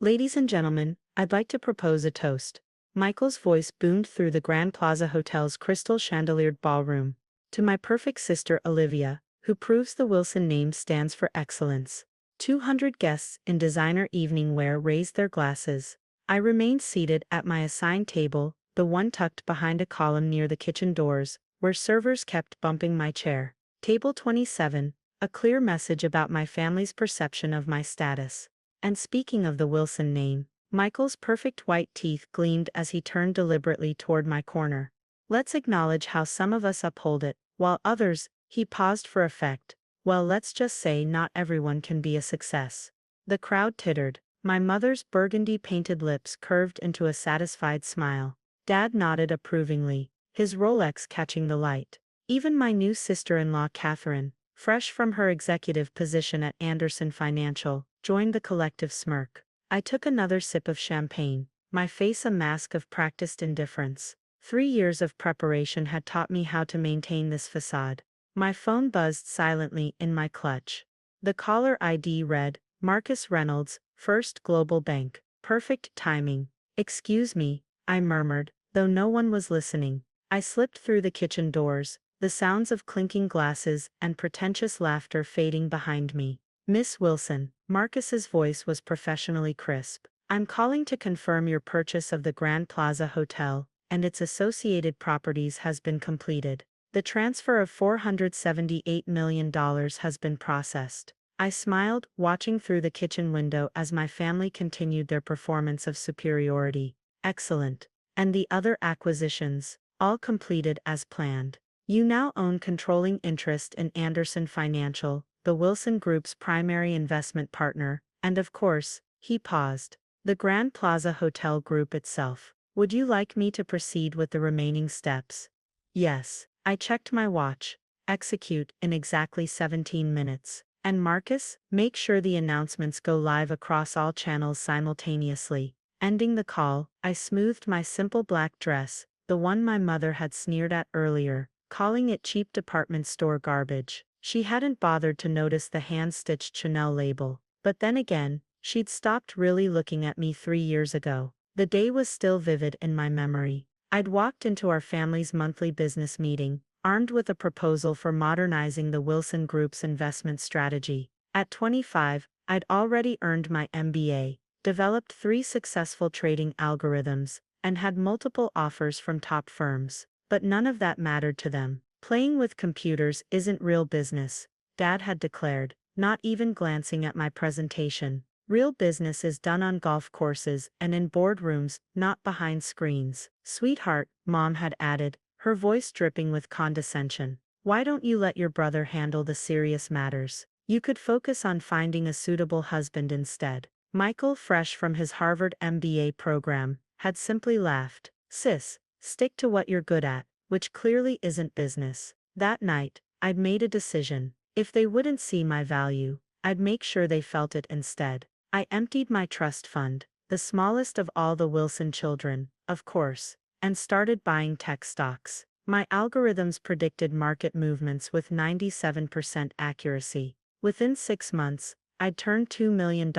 Ladies and gentlemen, I'd like to propose a toast. Michael's voice boomed through the Grand Plaza Hotel's crystal chandeliered ballroom. To my perfect sister Olivia, who proves the Wilson name stands for excellence. 200 guests in designer evening wear raised their glasses. I remained seated at my assigned table, the one tucked behind a column near the kitchen doors, where servers kept bumping my chair. Table 27, a clear message about my family's perception of my status. And speaking of the Wilson name, Michael's perfect white teeth gleamed as he turned deliberately toward my corner. Let's acknowledge how some of us uphold it, while others, he paused for effect. Well, let's just say not everyone can be a success. The crowd tittered. My mother's burgundy-painted lips curved into a satisfied smile. Dad nodded approvingly, his Rolex catching the light. Even my new sister-in-law Catherine, fresh from her executive position at Anderson Financial, joined the collective smirk. I took another sip of champagne, my face a mask of practiced indifference. 3 years of preparation had taught me how to maintain this facade. My phone buzzed silently in my clutch. The caller ID read, Marcus Reynolds, First Global Bank. Perfect timing. Excuse me, I murmured, though no one was listening. I slipped through the kitchen doors, the sounds of clinking glasses and pretentious laughter fading behind me. Miss Wilson, Marcus's voice was professionally crisp. I'm calling to confirm your purchase of the Grand Plaza Hotel and its associated properties has been completed. The transfer of $478 million has been processed. I smiled, watching through the kitchen window as my family continued their performance of superiority. Excellent. And the other acquisitions, all completed as planned. You now own controlling interest in Anderson Financial, the Wilson Group's primary investment partner, and of course, he paused, the Grand Plaza Hotel Group itself. Would you like me to proceed with the remaining steps? Yes. I checked my watch. Execute in exactly 17 minutes. And Marcus, make sure the announcements go live across all channels simultaneously. Ending the call, I smoothed my simple black dress, the one my mother had sneered at earlier, calling it cheap department store garbage. She hadn't bothered to notice the hand-stitched Chanel label. But then again, she'd stopped really looking at me 3 years ago. The day was still vivid in my memory. I'd walked into our family's monthly business meeting, armed with a proposal for modernizing the Wilson Group's investment strategy. At 25, I'd already earned my MBA, developed 3 successful trading algorithms, and had multiple offers from top firms. But none of that mattered to them. Playing with computers isn't real business, Dad had declared, not even glancing at my presentation. Real business is done on golf courses and in boardrooms, not behind screens. Sweetheart, Mom had added, her voice dripping with condescension. Why don't you let your brother handle the serious matters? You could focus on finding a suitable husband instead. Michael, fresh from his Harvard MBA program, had simply laughed. Sis, stick to what you're good at, which clearly isn't business. That night, I'd made a decision. If they wouldn't see my value, I'd make sure they felt it instead. I emptied my trust fund, the smallest of all the Wilson children, of course, and started buying tech stocks. My algorithms predicted market movements with 97% accuracy. Within 6 months, I'd turned $2 million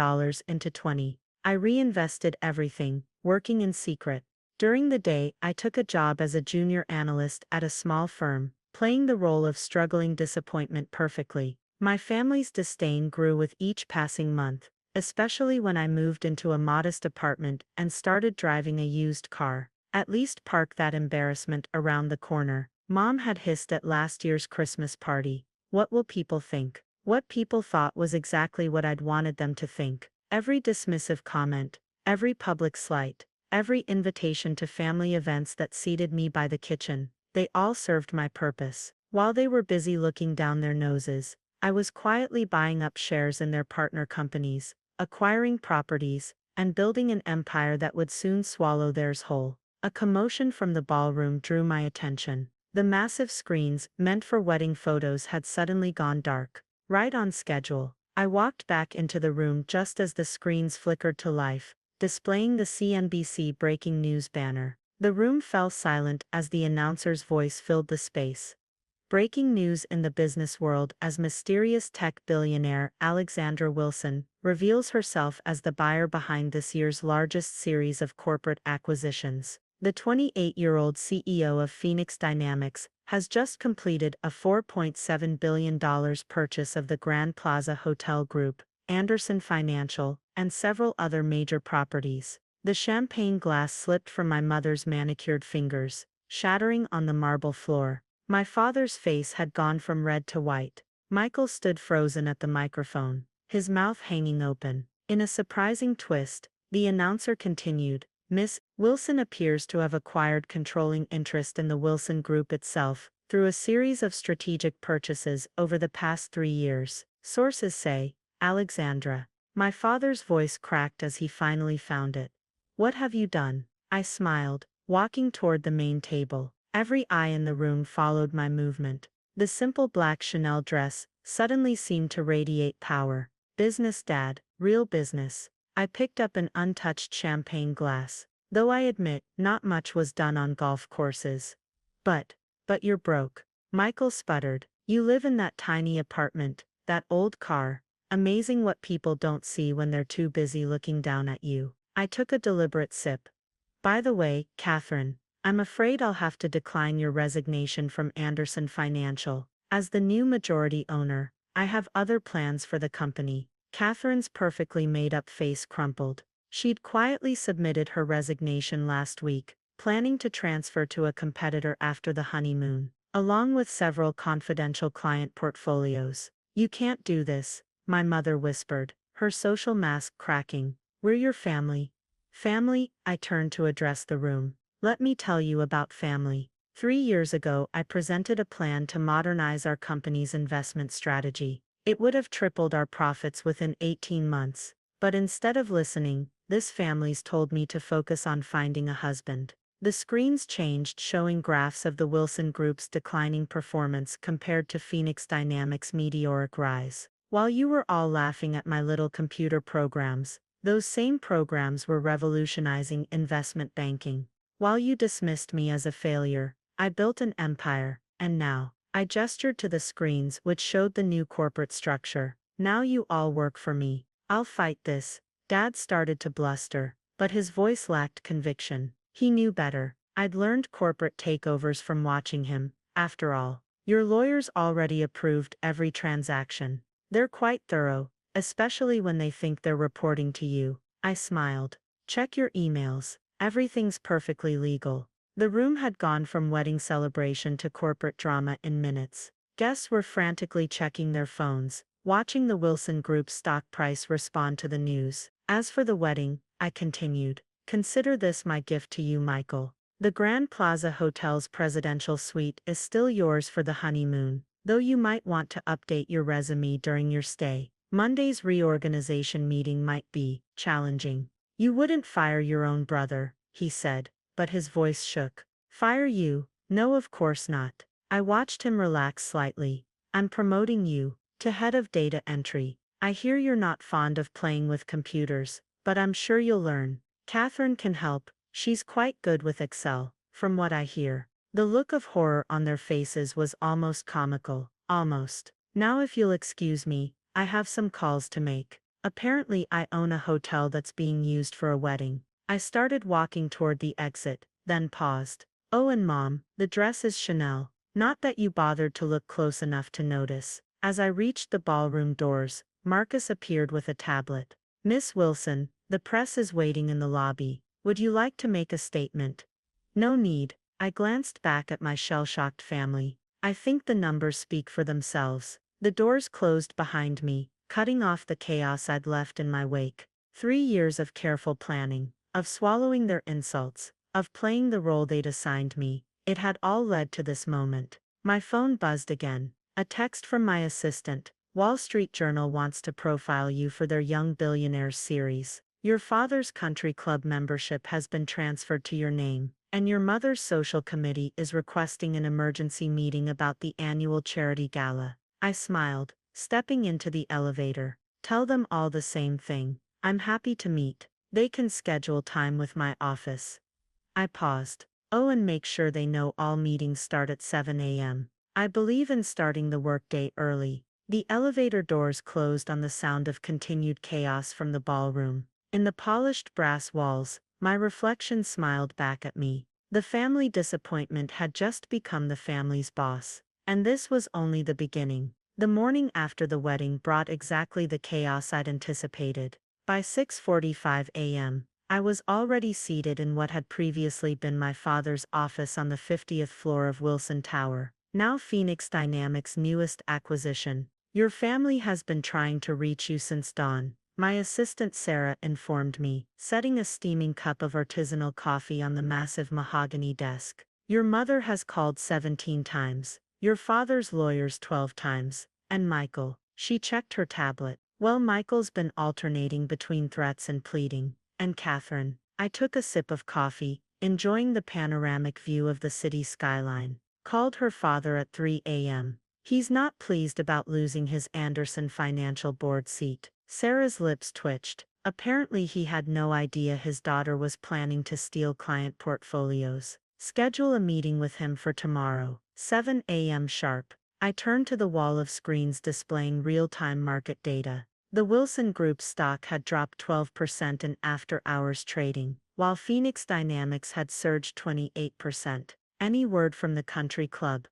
into 20. I reinvested everything, working in secret. During the day, I took a job as a junior analyst at a small firm, playing the role of struggling disappointment perfectly. My family's disdain grew with each passing month, especially when I moved into a modest apartment and started driving a used car. At least park that embarrassment around the corner, Mom had hissed at last year's Christmas party. What will people think? What people thought was exactly what I'd wanted them to think. Every dismissive comment, every public slight, every invitation to family events that seated me by the kitchen, they all served my purpose. While they were busy looking down their noses, I was quietly buying up shares in their partner companies, acquiring properties, and building an empire that would soon swallow theirs whole. A commotion from the ballroom drew my attention. The massive screens, meant for wedding photos, had suddenly gone dark. Right on schedule. I walked back into the room just as the screens flickered to life, displaying the CNBC breaking news banner. The room fell silent as the announcer's voice filled the space. Breaking news in the business world as mysterious tech billionaire Alexandra Wilson reveals herself as the buyer behind this year's largest series of corporate acquisitions. The 28-year-old CEO of Phoenix Dynamics has just completed a $4.7 billion purchase of the Grand Plaza Hotel Group, Anderson Financial, and several other major properties. The champagne glass slipped from my mother's manicured fingers, shattering on the marble floor. My father's face had gone from red to white. Michael stood frozen at the microphone, his mouth hanging open. In a surprising twist, the announcer continued, Miss Wilson appears to have acquired controlling interest in the Wilson Group itself through a series of strategic purchases over the past 3 years. Sources say, Alexandra. My father's voice cracked as he finally found it. What have you done? I smiled, walking toward the main table. Every eye in the room followed my movement. The simple black Chanel dress suddenly seemed to radiate power. Business, Dad, real business. I picked up an untouched champagne glass, though I admit not much was done on golf courses. But you're broke. Michael sputtered. You live in that tiny apartment, that old car. Amazing what people don't see when they're too busy looking down at you. I took a deliberate sip. By the way, Catherine, I'm afraid I'll have to decline your resignation from Anderson Financial. As the new majority owner, I have other plans for the company. Catherine's perfectly made-up face crumpled. She'd quietly submitted her resignation last week, planning to transfer to a competitor after the honeymoon, along with several confidential client portfolios. You can't do this, my mother whispered, her social mask cracking. We're your family. Family, I turned to address the room. Let me tell you about family. 3 years ago, I presented a plan to modernize our company's investment strategy. It would have tripled our profits within 18 months. But instead of listening, this family's told me to focus on finding a husband. The screens changed, showing graphs of the Wilson Group's declining performance compared to Phoenix Dynamics' meteoric rise. While you were all laughing at my little computer programs, those same programs were revolutionizing investment banking. While you dismissed me as a failure, I built an empire, and now, I gestured to the screens which showed the new corporate structure. Now you all work for me. I'll fight this. Dad started to bluster, but his voice lacked conviction. He knew better. I'd learned corporate takeovers from watching him. After all, your lawyers already approved every transaction. They're quite thorough, especially when they think they're reporting to you. I smiled. Check your emails. Everything's perfectly legal. The room had gone from wedding celebration to corporate drama in minutes. Guests were frantically checking their phones, watching the Wilson Group's stock price respond to the news. As for the wedding, I continued, consider this my gift to you, Michael. The Grand Plaza Hotel's presidential suite is still yours for the honeymoon, though you might want to update your resume during your stay. Monday's reorganization meeting might be challenging. You wouldn't fire your own brother, he said, but his voice shook. Fire you? No, of course not. I watched him relax slightly. I'm promoting you to head of data entry. I hear you're not fond of playing with computers, but I'm sure you'll learn. Catherine can help. She's quite good with Excel, from what I hear. The look of horror on their faces was almost comical. Almost. Now if you'll excuse me, I have some calls to make. Apparently I own a hotel that's being used for a wedding. I started walking toward the exit, then paused. Oh, and Mom, the dress is Chanel. Not that you bothered to look close enough to notice. As I reached the ballroom doors, Marcus appeared with a tablet. Miss Wilson, the press is waiting in the lobby. Would you like to make a statement? No need. I glanced back at my shell-shocked family. I think the numbers speak for themselves. The doors closed behind me, cutting off the chaos I'd left in my wake. 3 years of careful planning, of swallowing their insults, of playing the role they'd assigned me. It had all led to this moment. My phone buzzed again. A text from my assistant. Wall Street Journal wants to profile you for their Young Billionaires series. Your father's country club membership has been transferred to your name, and your mother's social committee is requesting an emergency meeting about the annual charity gala. I smiled, stepping into the elevator. Tell them all the same thing. I'm happy to meet. They can schedule time with my office. I paused. Oh, and make sure they know all meetings start at 7 a.m. I believe in starting the workday early. The elevator doors closed on the sound of continued chaos from the ballroom. In the polished brass walls, my reflection smiled back at me. The family disappointment had just become the family's boss. And this was only the beginning. The morning after the wedding brought exactly the chaos I'd anticipated. By 6:45 a.m., I was already seated in what had previously been my father's office on the 50th floor of Wilson Tower, now Phoenix Dynamics' newest acquisition. Your family has been trying to reach you since dawn, my assistant Sarah informed me, setting a steaming cup of artisanal coffee on the massive mahogany desk. Your mother has called 17 times, your father's lawyers 12 times, and Michael. She checked her tablet. Well, Michael's been alternating between threats and pleading. And Catherine. I took a sip of coffee, enjoying the panoramic view of the city skyline. Called her father at 3 a.m. He's not pleased about losing his Anderson Financial Board seat. Sarah's lips twitched. Apparently he had no idea his daughter was planning to steal client portfolios. Schedule a meeting with him for tomorrow, 7 a.m. sharp. I turned to the wall of screens displaying real-time market data. The Wilson Group's stock had dropped 12% in after-hours trading, while Phoenix Dynamics had surged 28%. Any word from the country club?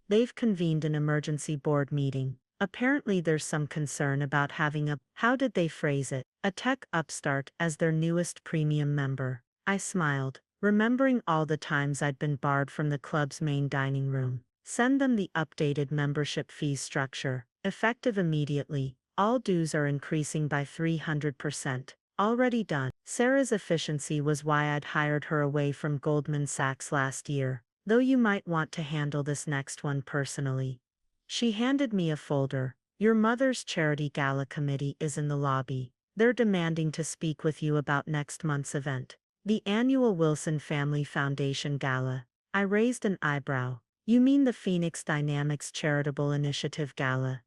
They've convened an emergency board meeting. Apparently there's some concern about having how did they phrase it, a tech upstart as their newest premium member. I smiled, remembering all the times I'd been barred from the club's main dining room. Send them the updated membership fee structure, effective immediately. All dues are increasing by 300%. Already done. Sarah's efficiency was why I'd hired her away from Goldman Sachs last year, though you might want to handle this next one personally. She handed me a folder. Your mother's charity gala committee is in the lobby. They're demanding to speak with you about next month's event, the annual Wilson Family Foundation Gala. I raised an eyebrow. You mean the Phoenix Dynamics Charitable Initiative Gala?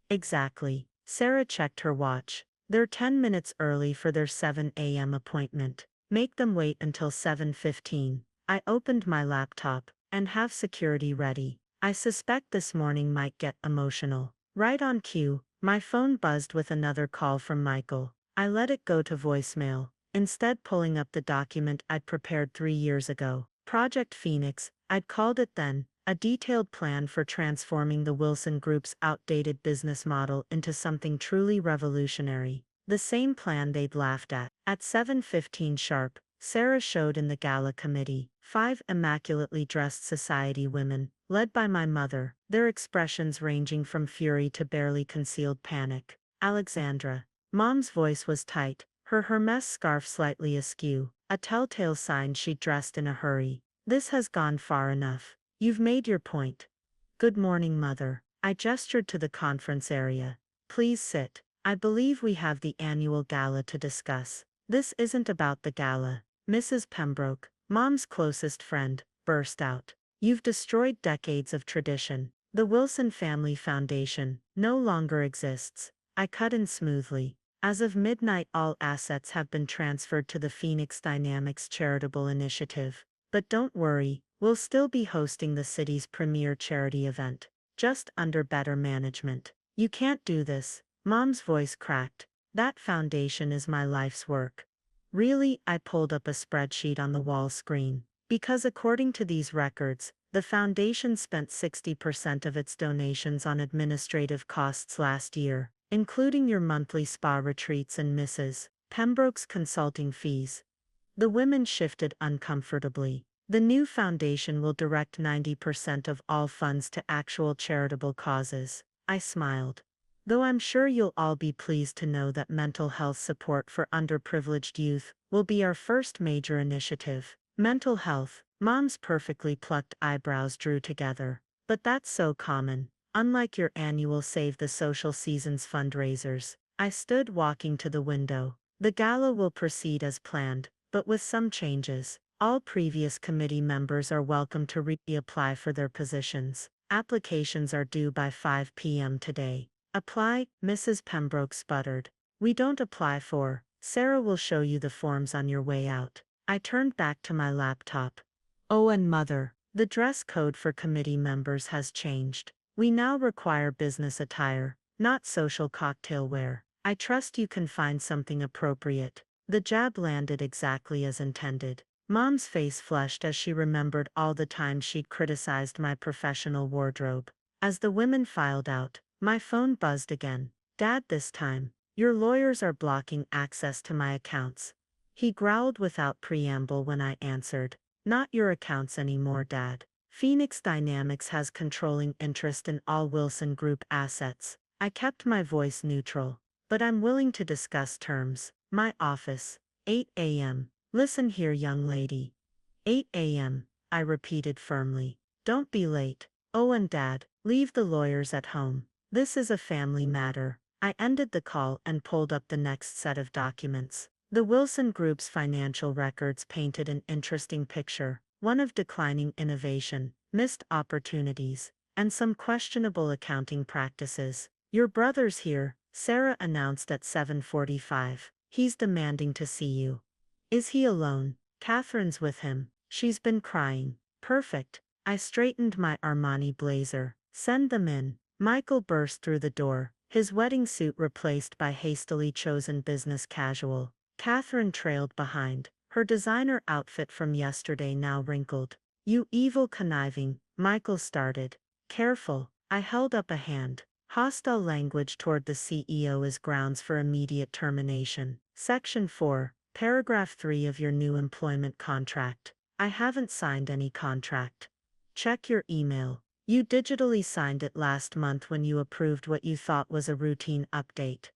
Exactly. Sarah checked her watch. They're 10 minutes early for their 7 a.m. appointment. Make them wait until 7:15. I opened my laptop and have security ready. I suspect this morning might get emotional. Right on cue, my phone buzzed with another call from Michael. I let it go to voicemail, instead pulling up the document I'd prepared 3 years ago. Project Phoenix, I'd called it then. A detailed plan for transforming the Wilson Group's outdated business model into something truly revolutionary. The same plan they'd laughed at. At 7:15 sharp, Sarah showed in the gala committee. 5 immaculately dressed society women, led by my mother, their expressions ranging from fury to barely concealed panic. Alexandra. Mom's voice was tight, her Hermes scarf slightly askew, a telltale sign she'd dressed in a hurry. This has gone far enough. You've made your point. Good morning, Mother. I gestured to the conference area. Please sit. I believe we have the annual gala to discuss. This isn't about the gala. Mrs. Pembroke, Mom's closest friend, burst out. You've destroyed decades of tradition. The Wilson Family Foundation no longer exists. I cut in smoothly. As of midnight, all assets have been transferred to the Phoenix Dynamics Charitable Initiative. But don't worry. We'll still be hosting the city's premier charity event, just under better management. You can't do this. Mom's voice cracked. That foundation is my life's work. Really? I pulled up a spreadsheet on the wall screen. Because according to these records, the foundation spent 60% of its donations on administrative costs last year, including your monthly spa retreats and Mrs. Pembroke's consulting fees. The women shifted uncomfortably. The new foundation will direct 90% of all funds to actual charitable causes. I smiled. Though I'm sure you'll all be pleased to know that mental health support for underprivileged youth will be our first major initiative. Mental health. Mom's perfectly plucked eyebrows drew together. But that's so common. Unlike your annual Save the Social Seasons fundraisers. I stood walking to the window. The gala will proceed as planned, but with some changes. All previous committee members are welcome to reapply for their positions. Applications are due by 5 p.m. today. Apply, Mrs. Pembroke sputtered. We don't apply for. Sarah will show you the forms on your way out. I turned back to my laptop. Oh, and Mother, The dress code for committee members has changed. We now require business attire, not social cocktail wear. I trust you can find something appropriate. The jab landed exactly as intended. Mom's face flushed as she remembered all the times she'd criticized my professional wardrobe. As the women filed out, my phone buzzed again. Dad, this time, your lawyers are blocking access to my accounts. He growled without preamble when I answered. Not your accounts anymore, Dad. Phoenix Dynamics has controlling interest in all Wilson Group assets. I kept my voice neutral. But I'm willing to discuss terms. My office. 8 a.m. Listen here, young lady. 8 a.m., I repeated firmly. Don't be late. Oh, and Dad, leave the lawyers at home. This is a family matter. I ended the call and pulled up the next set of documents. The Wilson Group's financial records painted an interesting picture, one of declining innovation, missed opportunities, and some questionable accounting practices. Your brother's here, Sarah announced at 7:45. He's demanding to see you. Is he alone? Catherine's with him. She's been crying. Perfect. I straightened my Armani blazer. Send them in. Michael burst through the door, his wedding suit replaced by hastily chosen business casual. Catherine trailed behind, her designer outfit from yesterday now wrinkled. You evil conniving, Michael started. Careful. I held up a hand. Hostile language toward the CEO is grounds for immediate termination. Section 4, Paragraph 3 of your new employment contract. I haven't signed any contract. Check your email. You digitally signed it last month when you approved what you thought was a routine update.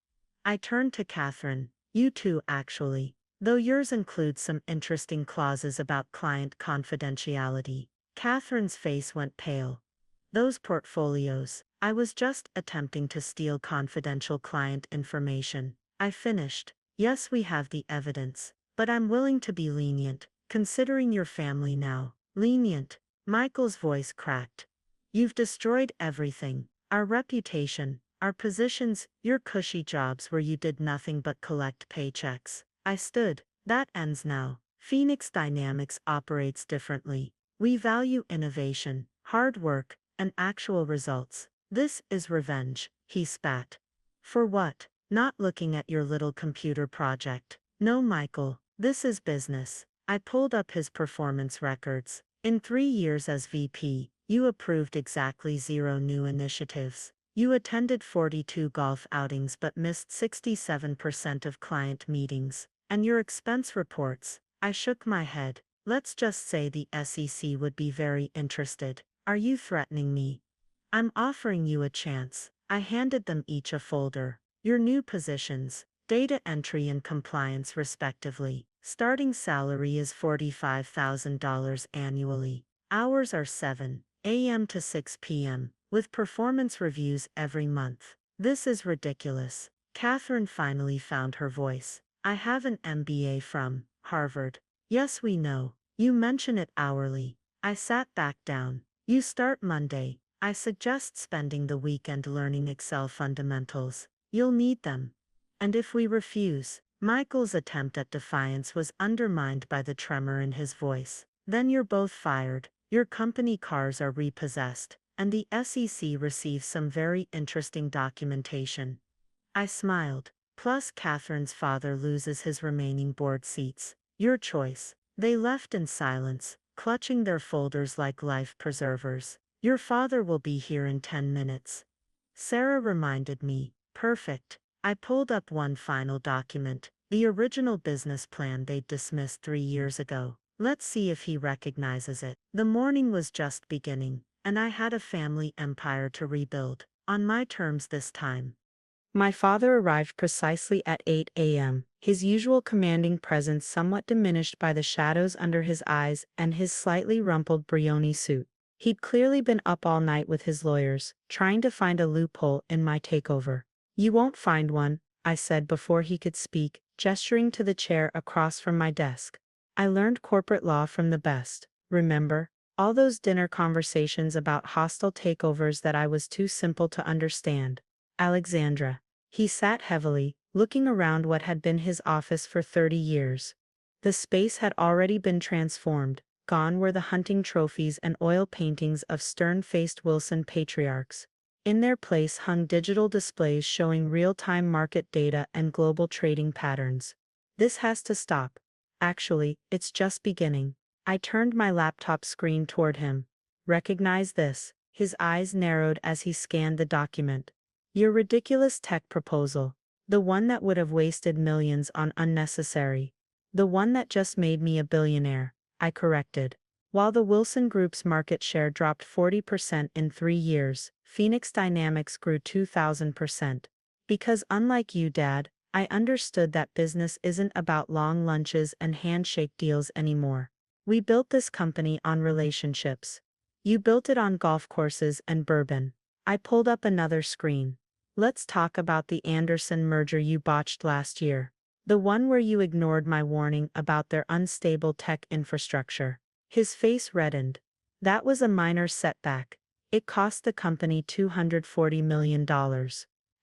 I turned to Catherine. You too, actually. Though yours includes some interesting clauses about client confidentiality. Catherine's face went pale. Those portfolios. I was just attempting to steal confidential client information. I finished. Yes, we have the evidence. But I'm willing to be lenient, considering your family now. Lenient. Michael's voice cracked. You've destroyed everything. Our reputation, our positions, your cushy jobs where you did nothing but collect paychecks. I stood. That ends now. Phoenix Dynamics operates differently. We value innovation, hard work, and actual results. This is revenge, he spat. For what? Not looking at your little computer project. No, Michael, this is business. I pulled up his performance records. In 3 years as VP, you approved exactly 0 new initiatives. You attended 42 golf outings but missed 67% of client meetings. And your expense reports. I shook my head. Let's just say the SEC would be very interested. Are you threatening me? I'm offering you a chance. I handed them each a folder. Your new positions, data entry and compliance respectively. Starting salary is $45,000 annually. Hours are 7 a.m. to 6 p.m., with performance reviews every month. This is ridiculous. Catherine finally found her voice. I have an MBA from Harvard. Yes, we know. You mention it hourly. I sat back down. You start Monday. I suggest spending the weekend learning Excel fundamentals. You'll need them. And if we refuse, Michael's attempt at defiance was undermined by the tremor in his voice. Then you're both fired, your company cars are repossessed, and the SEC receives some very interesting documentation. I smiled. Plus Catherine's father loses his remaining board seats. Your choice. They left in silence, clutching their folders like life preservers. Your father will be here in 10 minutes. Sarah reminded me. Perfect. I pulled up one final document, the original business plan they'd dismissed 3 years ago. Let's see if he recognizes it. The morning was just beginning, and I had a family empire to rebuild, on my terms this time. My father arrived precisely at 8 a.m., his usual commanding presence somewhat diminished by the shadows under his eyes and his slightly rumpled Brioni suit. He'd clearly been up all night with his lawyers, trying to find a loophole in my takeover. You won't find one, I said before he could speak, gesturing to the chair across from my desk. I learned corporate law from the best, remember? All those dinner conversations about hostile takeovers that I was too simple to understand. Alexandra. He sat heavily, looking around what had been his office for 30 years. The space had already been transformed, Gone were the hunting trophies and oil paintings of stern-faced Wilson patriarchs. In their place hung digital displays showing real-time market data and global trading patterns. This has to stop. Actually, it's just beginning. I turned my laptop screen toward him. Recognize this. His eyes narrowed as he scanned the document. Your ridiculous tech proposal. The one that would have wasted millions on unnecessary. The one that just made me a billionaire, I corrected. While the Wilson Group's market share dropped 40% in 3 years, Phoenix Dynamics grew 2,000%. Because unlike you, Dad, I understood that business isn't about long lunches and handshake deals anymore. We built this company on relationships. You built it on golf courses and bourbon. I pulled up another screen. Let's talk about the Anderson merger you botched last year. The one where you ignored my warning about their unstable tech infrastructure. His face reddened. That was a minor setback. It cost the company $240 million.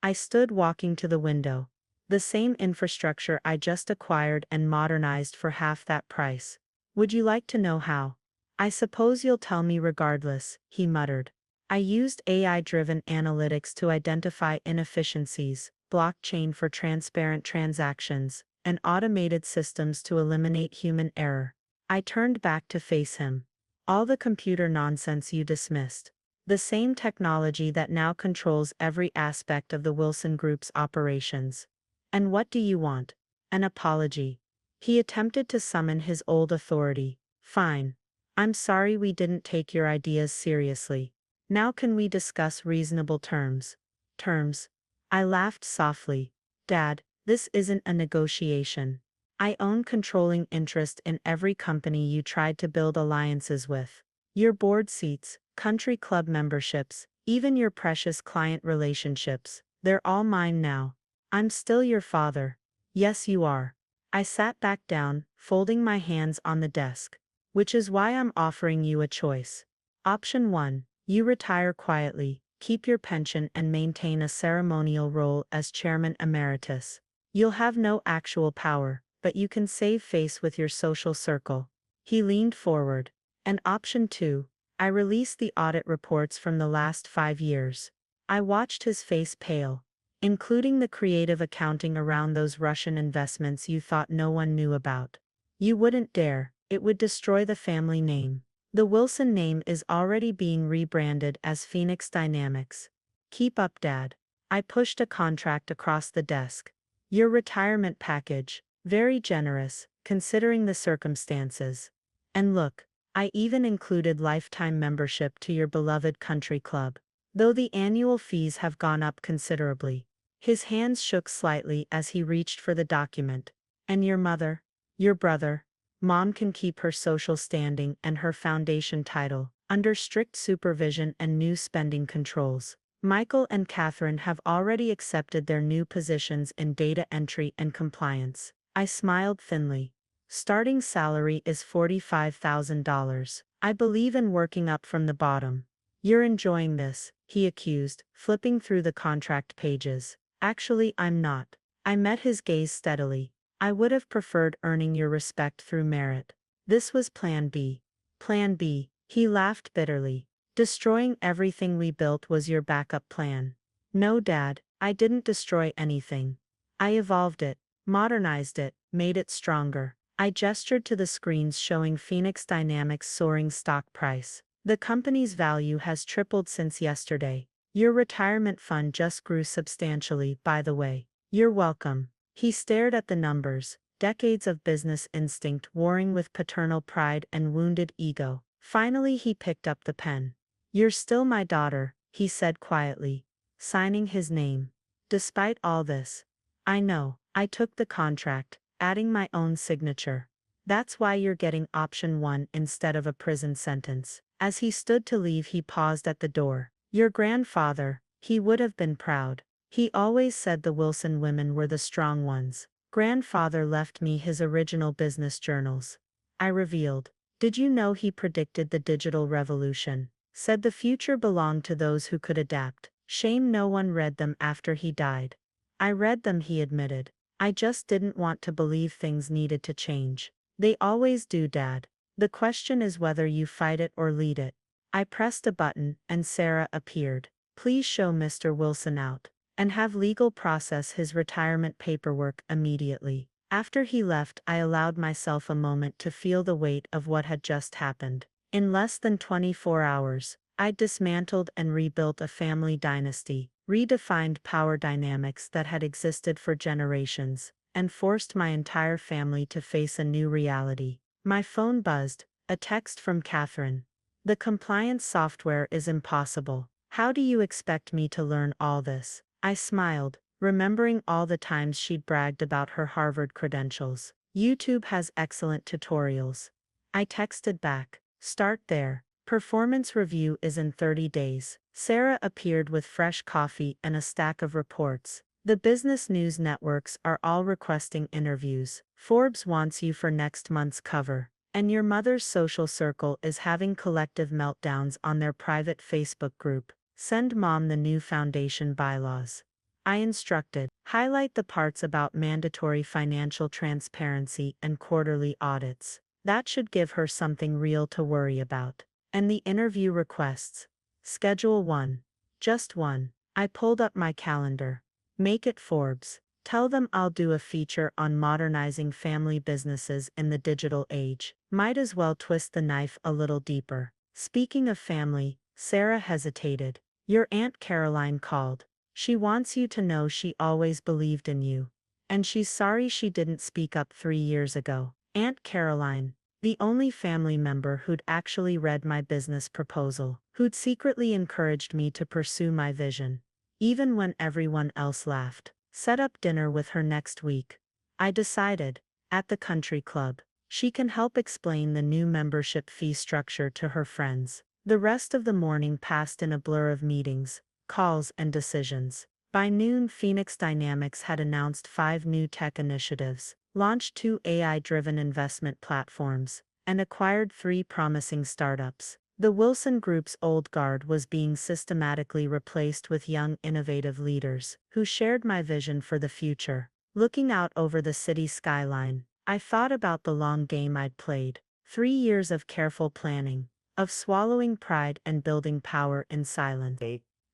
I stood walking to the window. The same infrastructure I just acquired and modernized for half that price. Would you like to know how? I suppose you'll tell me regardless, he muttered. I used AI-driven analytics to identify inefficiencies, blockchain for transparent transactions, and automated systems to eliminate human error. I turned back to face him. All the computer nonsense you dismissed. The same technology that now controls every aspect of the Wilson Group's operations. And what do you want? An apology. He attempted to summon his old authority. Fine. I'm sorry we didn't take your ideas seriously. Now can we discuss reasonable terms? Terms? I laughed softly. Dad, this isn't a negotiation. I own controlling interest in every company you tried to build alliances with. Your board seats, country club memberships, even your precious client relationships, they're all mine now. I'm still your father. Yes, you are. I sat back down, folding my hands on the desk. Which is why I'm offering you a choice. Option 1. You retire quietly, keep your pension and maintain a ceremonial role as chairman emeritus. You'll have no actual power, but you can save face with your social circle. He leaned forward. And option 2. I release the audit reports from the last 5 years. I watched his face pale. Including the creative accounting around those Russian investments you thought no one knew about. You wouldn't dare. It would destroy the family name. The Wilson name is already being rebranded as Phoenix Dynamics. Keep up, Dad. I pushed a contract across the desk. Your retirement package, very generous, considering the circumstances. And look, I even included lifetime membership to your beloved country club. Though the annual fees have gone up considerably. His hands shook slightly as he reached for the document. And your mother? Your brother? Mom can keep her social standing and her foundation title, under strict supervision and new spending controls. Michael and Catherine have already accepted their new positions in data entry and compliance. I smiled thinly. Starting salary is $45,000. I believe in working up from the bottom. You're enjoying this, he accused, flipping through the contract pages. Actually, I'm not. I met his gaze steadily. I would have preferred earning your respect through merit. This was Plan B. Plan B, he laughed bitterly. Destroying everything we built was your backup plan. No, Dad, I didn't destroy anything. I evolved it, modernized it, made it stronger. I gestured to the screens showing Phoenix Dynamics' soaring stock price. The company's value has tripled since yesterday. Your retirement fund just grew substantially, by the way. You're welcome. He stared at the numbers, decades of business instinct warring with paternal pride and wounded ego. Finally he picked up the pen. You're still my daughter, he said quietly, signing his name. Despite all this. I know, I took the contract, adding my own signature. That's why you're getting option 1 instead of a prison sentence. As he stood to leave he paused at the door. Your grandfather, he would have been proud. He always said the Wilson women were the strong ones. Grandfather left me his original business journals. I revealed. Did you know he predicted the digital revolution? Said the future belonged to those who could adapt. Shame no one read them after he died. I read them, he admitted. I just didn't want to believe things needed to change. They always do, Dad. The question is whether you fight it or lead it. I pressed a button, and Sarah appeared. Please show Mr. Wilson out, and have legal process his retirement paperwork immediately. After he left, I allowed myself a moment to feel the weight of what had just happened. In less than 24 hours, I dismantled and rebuilt a family dynasty, redefined power dynamics that had existed for generations, and forced my entire family to face a new reality. My phone buzzed, a text from Catherine. The compliance software is impossible. How do you expect me to learn all this? I smiled, remembering all the times she'd bragged about her Harvard credentials. YouTube has excellent tutorials. I texted back, start there. Performance review is in 30 days. Sarah appeared with fresh coffee and a stack of reports. The business news networks are all requesting interviews. Forbes wants you for next month's cover. And your mother's social circle is having collective meltdowns on their private Facebook group. Send mom the new foundation bylaws. I instructed, highlight the parts about mandatory financial transparency and quarterly audits. That should give her something real to worry about. And the interview requests. Schedule 1. Just 1. I pulled up my calendar. Make it Forbes. Tell them I'll do a feature on modernizing family businesses in the digital age. Might as well twist the knife a little deeper. Speaking of family, Sarah hesitated. Your Aunt Caroline called. She wants you to know she always believed in you. And she's sorry she didn't speak up 3 years ago. Aunt Caroline, the only family member who'd actually read my business proposal, who'd secretly encouraged me to pursue my vision, even when everyone else laughed. Set up dinner with her next week. I decided, at the country club. She can help explain the new membership fee structure to her friends. The rest of the morning passed in a blur of meetings, calls, and decisions. By noon, Phoenix Dynamics had announced 5 new tech initiatives, launched 2 AI-driven investment platforms, and acquired 3 promising startups. The Wilson Group's old guard was being systematically replaced with young, innovative leaders who shared my vision for the future. Looking out over the city skyline, I thought about the long game I'd played. 3 years of careful planning, of swallowing pride and building power in silence.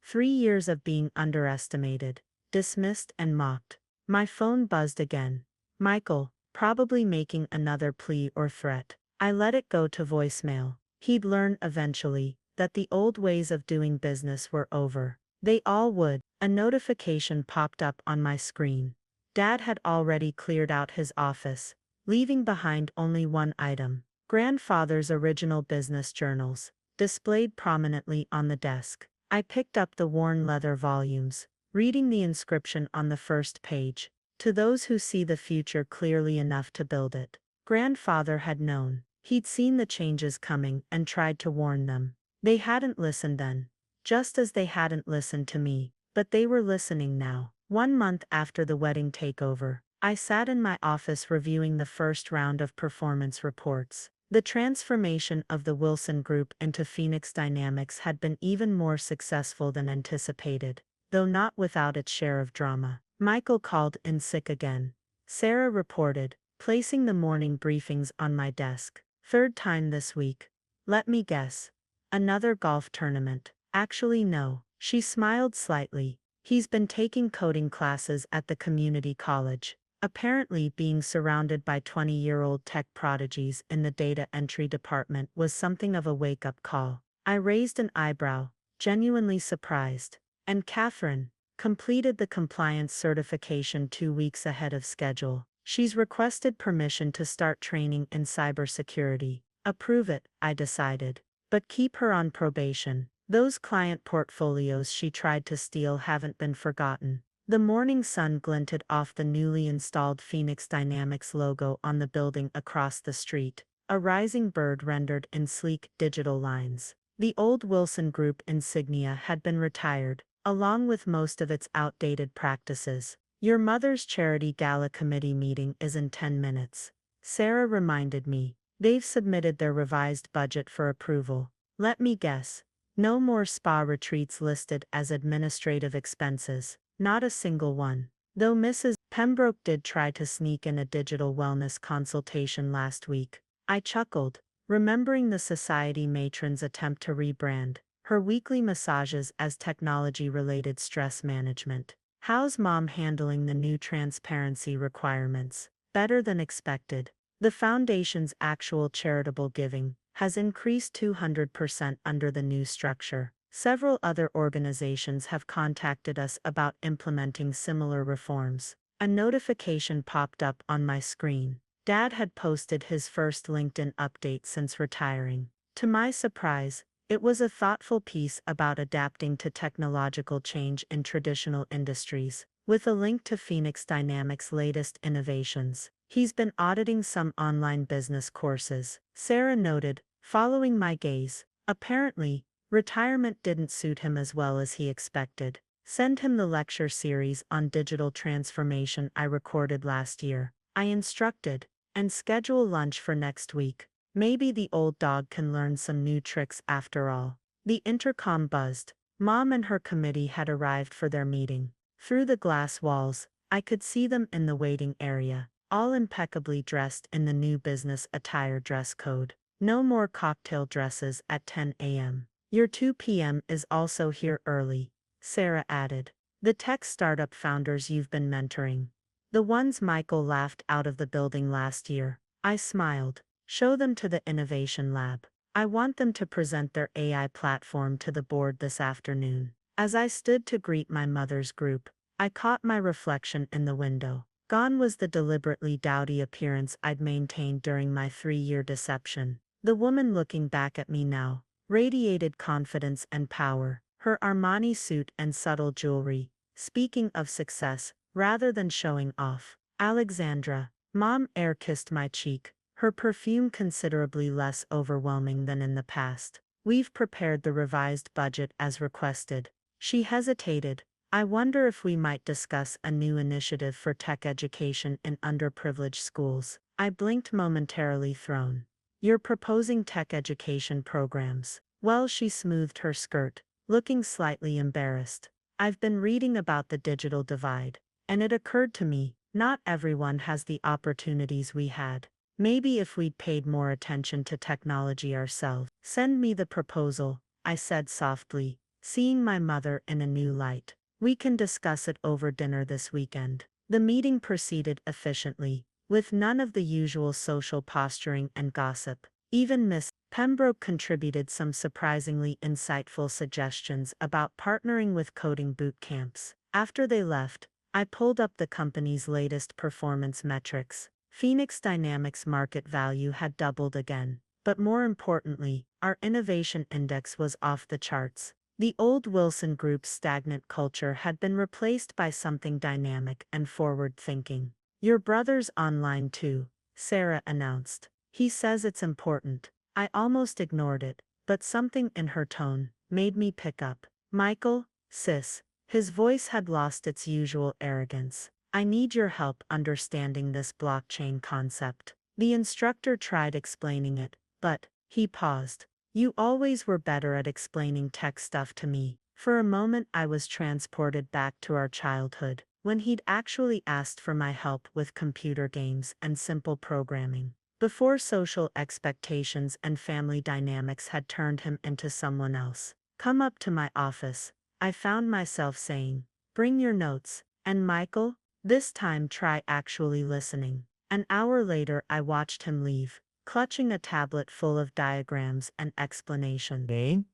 3 years of being underestimated, dismissed, and mocked. My phone buzzed again. Michael, probably making another plea or threat. I let it go to voicemail. He'd learn eventually that the old ways of doing business were over. They all would. A notification popped up on my screen. Dad had already cleared out his office, leaving behind only one item. Grandfather's original business journals, displayed prominently on the desk. I picked up the worn leather volumes, reading the inscription on the first page. To those who see the future clearly enough to build it. Grandfather had known. He'd seen the changes coming and tried to warn them. They hadn't listened then, just as they hadn't listened to me, but they were listening now. 1 month after the wedding takeover, I sat in my office reviewing the first round of performance reports. The transformation of the Wilson Group into Phoenix Dynamics had been even more successful than anticipated, though not without its share of drama. Michael called in sick again. Sarah reported, placing the morning briefings on my desk. 3rd time this week. Let me guess. Another golf tournament. Actually no. She smiled slightly. He's been taking coding classes at the community college. Apparently being surrounded by 20-year-old tech prodigies in the data entry department was something of a wake-up call. I raised an eyebrow, genuinely surprised. And Catherine completed the compliance certification 2 weeks ahead of schedule. She's requested permission to start training in cybersecurity. Approve it, I decided. But keep her on probation. Those client portfolios she tried to steal haven't been forgotten. The morning sun glinted off the newly installed Phoenix Dynamics logo on the building across the street, a rising bird rendered in sleek digital lines. The old Wilson Group insignia had been retired, along with most of its outdated practices. Your mother's charity gala committee meeting is in 10 minutes. Sarah reminded me. They've submitted their revised budget for approval. Let me guess. No more spa retreats listed as administrative expenses. Not a single one. Though Mrs. Pembroke did try to sneak in a digital wellness consultation last week. I chuckled. remembering the society matron's attempt to rebrand her weekly massages as technology-related stress management. How's mom handling the new transparency requirements? Better than expected. The foundation's actual charitable giving has increased 200% under the new structure. Several other organizations have contacted us about implementing similar reforms. A notification popped up on my screen. Dad had posted his first LinkedIn update since retiring. To my surprise, it was a thoughtful piece about adapting to technological change in traditional industries, with a link to Phoenix Dynamics' latest innovations. He's been auditing some online business courses, Sarah noted, following my gaze. Apparently, retirement didn't suit him as well as he expected. Send him the lecture series on digital transformation I recorded last year, I instructed, and schedule lunch for next week. Maybe the old dog can learn some new tricks after all. The intercom buzzed. Mom and her committee had arrived for their meeting. Through the glass walls, I could see them in the waiting area, all impeccably dressed in the new business attire dress code. No more cocktail dresses at 10 a.m. Your 2 p.m. is also here early, Sarah added. The tech startup founders you've been mentoring. The ones Michael laughed out of the building last year. I smiled. Show them to the Innovation Lab. I want them to present their AI platform to the board this afternoon. As I stood to greet my mother's group, I caught my reflection in the window. Gone was the deliberately dowdy appearance I'd maintained during my 3-year deception. The woman looking back at me now radiated confidence and power, her Armani suit and subtle jewelry, speaking of success rather than showing off. Alexandra, Mom air-kissed my cheek, her perfume considerably less overwhelming than in the past. We've prepared the revised budget as requested. She hesitated. I wonder if we might discuss a new initiative for tech education in underprivileged schools. I blinked momentarily thrown. You're proposing tech education programs. Well, she smoothed her skirt, looking slightly embarrassed. I've been reading about the digital divide, and it occurred to me, not everyone has the opportunities we had. Maybe if we'd paid more attention to technology ourselves. Send me the proposal, I said softly, seeing my mother in a new light. We can discuss it over dinner this weekend. The meeting proceeded efficiently, with none of the usual social posturing and gossip. Even Miss Pembroke contributed some surprisingly insightful suggestions about partnering with coding boot camps. After they left, I pulled up the company's latest performance metrics. Phoenix Dynamics market value had doubled again, but more importantly, our innovation index was off the charts. The old Wilson Group's stagnant culture had been replaced by something dynamic and forward-thinking. Your brother's online too, Sarah announced. He says it's important. I almost ignored it, but something in her tone made me pick up. Michael, sis. His voice had lost its usual arrogance. I need your help understanding this blockchain concept. The instructor tried explaining it, but he paused. You always were better at explaining tech stuff to me. For a moment I was transported back to our childhood, when he'd actually asked for my help with computer games and simple programming, before social expectations and family dynamics had turned him into someone else. Come up to my office, I found myself saying. Bring your notes, and Michael, this time try actually listening. An hour later I watched him leave, clutching a tablet full of diagrams and explanations. Name?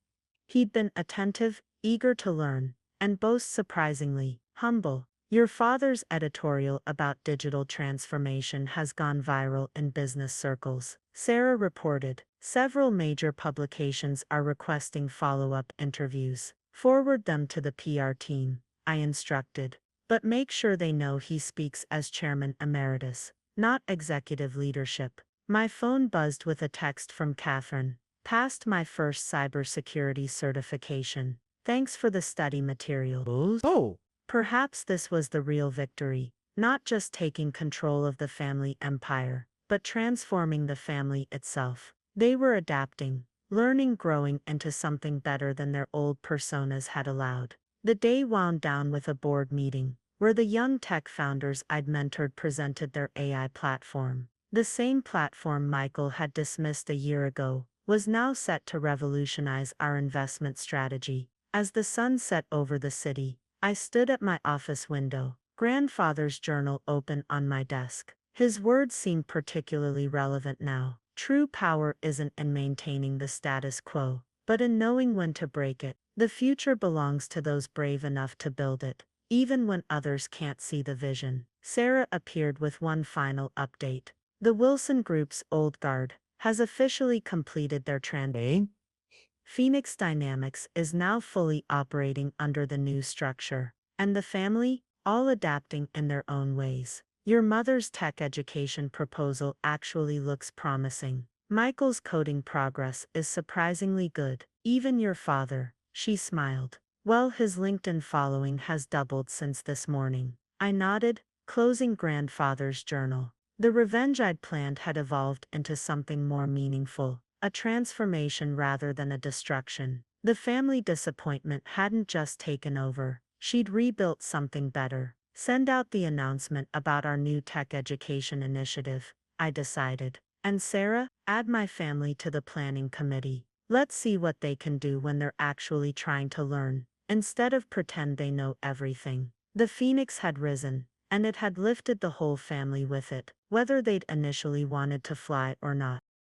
He'd been attentive, eager to learn, and both surprisingly humble. Your father's editorial about digital transformation has gone viral in business circles, Sarah reported. Several major publications are requesting follow-up interviews. Forward them to the PR team, I instructed. But make sure they know he speaks as chairman emeritus, not executive leadership. My phone buzzed with a text from Catherine. Passed my first cybersecurity certification. Thanks for the study material. Oh, Perhaps this was the real victory, not just taking control of the family empire, but transforming the family itself. They were adapting, learning, growing into something better than their old personas had allowed. The day wound down with a board meeting, where the young tech founders I'd mentored presented their AI platform. The same platform Michael had dismissed a year ago was now set to revolutionize our investment strategy. As the sun set over the city, I stood at my office window, grandfather's journal open on my desk. His words seemed particularly relevant now. True power isn't in maintaining the status quo, but in knowing when to break it. The future belongs to those brave enough to build it, even when others can't see the vision. Sarah appeared with one final update. The Wilson Group's old guard has officially completed their transition. Phoenix Dynamics is now fully operating under the new structure, and the family, all adapting in their own ways. Your mother's tech education proposal actually looks promising. Michael's coding progress is surprisingly good. Even your father, she smiled. Well, his LinkedIn following has doubled since this morning. I nodded, closing grandfather's journal. The revenge I'd planned had evolved into something more meaningful, a transformation rather than a destruction. The family disappointment hadn't just taken over, she'd rebuilt something better. Send out the announcement about our new tech education initiative, I decided. And Sarah, add my family to the planning committee. Let's see what they can do when they're actually trying to learn, instead of pretend they know everything. The phoenix had risen, and it had lifted the whole family with it, whether they'd initially wanted to fly or not.